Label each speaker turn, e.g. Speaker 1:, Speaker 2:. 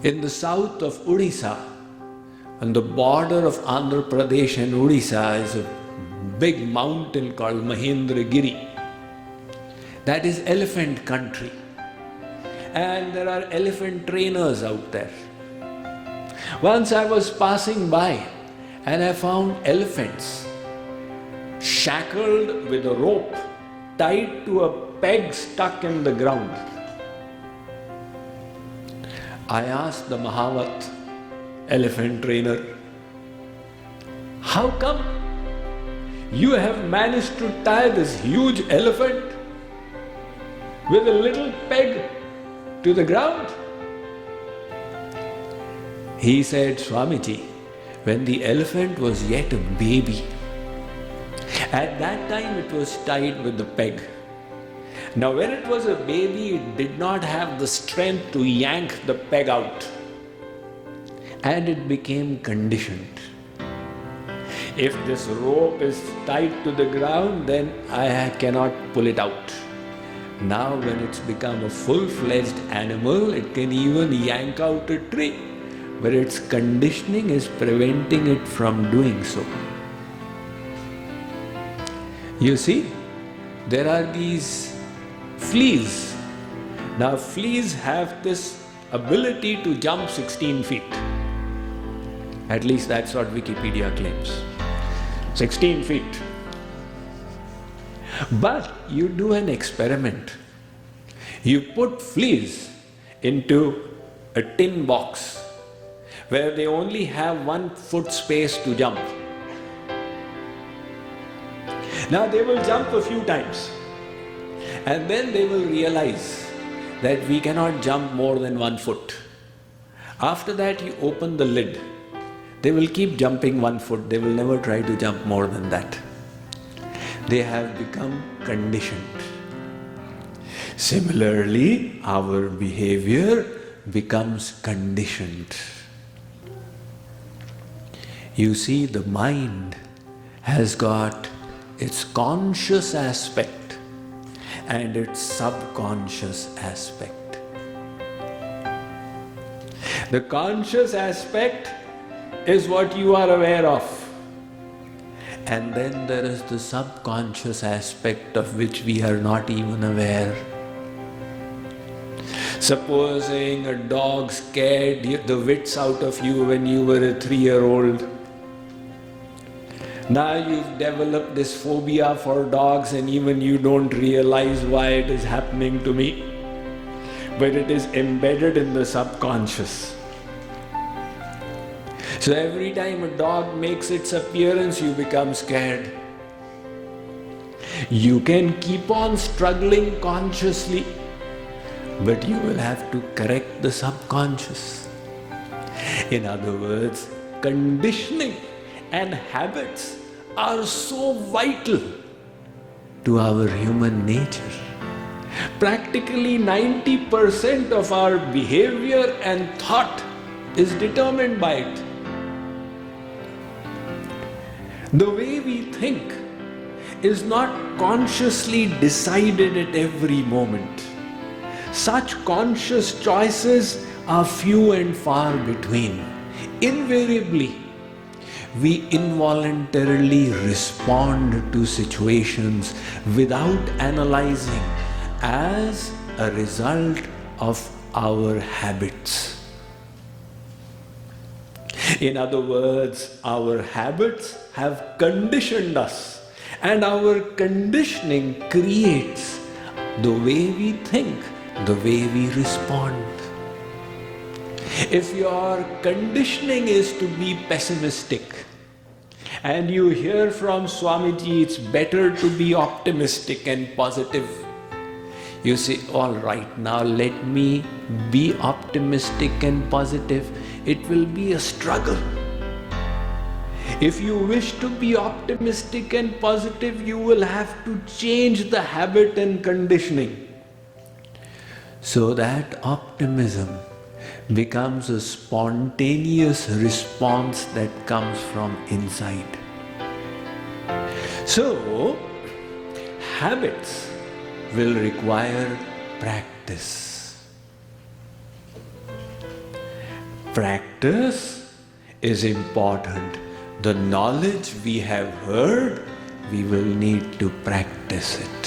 Speaker 1: In the south of Odisha, on the border of Andhra Pradesh and Odisha, is a big mountain called Mahendragiri. That is elephant country. And there are elephant trainers out there. Once I was passing by and I found elephants shackled with a rope tied to a peg stuck in the ground. I asked the Mahavat elephant trainer, how come you have managed to tie this huge elephant with a little peg to the ground? He said, Swamiji, when the elephant was yet a baby, at that time it was tied with the peg. Now when it was a baby, it did not have the strength to yank the peg out, and it became conditioned. If this rope is tied to the ground, then I cannot pull it out. Now when it's become a full-fledged animal, it can even yank out a tree, but its conditioning is preventing it from doing so. You see, there are these fleas. Now fleas have this ability to jump 16 feet. At least that's what Wikipedia claims. 16 feet. But you do an experiment. You put fleas into a tin box where they only have 1 foot space to jump. Now they will jump a few times and then they will realize that we cannot jump more than 1 foot. After that you open the lid. They will keep jumping 1 foot. They will never try to jump more than that. They have become conditioned. Similarly, our behavior becomes conditioned. You see, the mind has got its conscious aspect and its subconscious aspect. The conscious aspect is what you are aware of. And then there is the subconscious aspect of which we are not even aware. Supposing a dog scared the wits out of you when you were a 3-year-old. Now you've developed this phobia for dogs and even you don't realize why it is happening to me. But it is embedded in the subconscious. So every time a dog makes its appearance, you become scared. You can keep on struggling consciously, but you will have to correct the subconscious. In other words, conditioning and habits are so vital to our human nature. Practically 90% of our behavior and thought is determined by it. The way we think is not consciously decided at every moment. Such conscious choices are few and far between. Invariably, we involuntarily respond to situations without analyzing as a result of our habits. In other words, our habits have conditioned us, and our conditioning creates the way we think, the way we respond. If your conditioning is to be pessimistic, and you hear from Swamiji it's better to be optimistic and positive, you say, all right, now let me be optimistic and positive. It will be a struggle. If you wish to be optimistic and positive, you will have to change the habit and conditioning so that optimism becomes a spontaneous response that comes from inside. So, habits will require practice. Practice is important. The knowledge we have heard, we will need to practice it.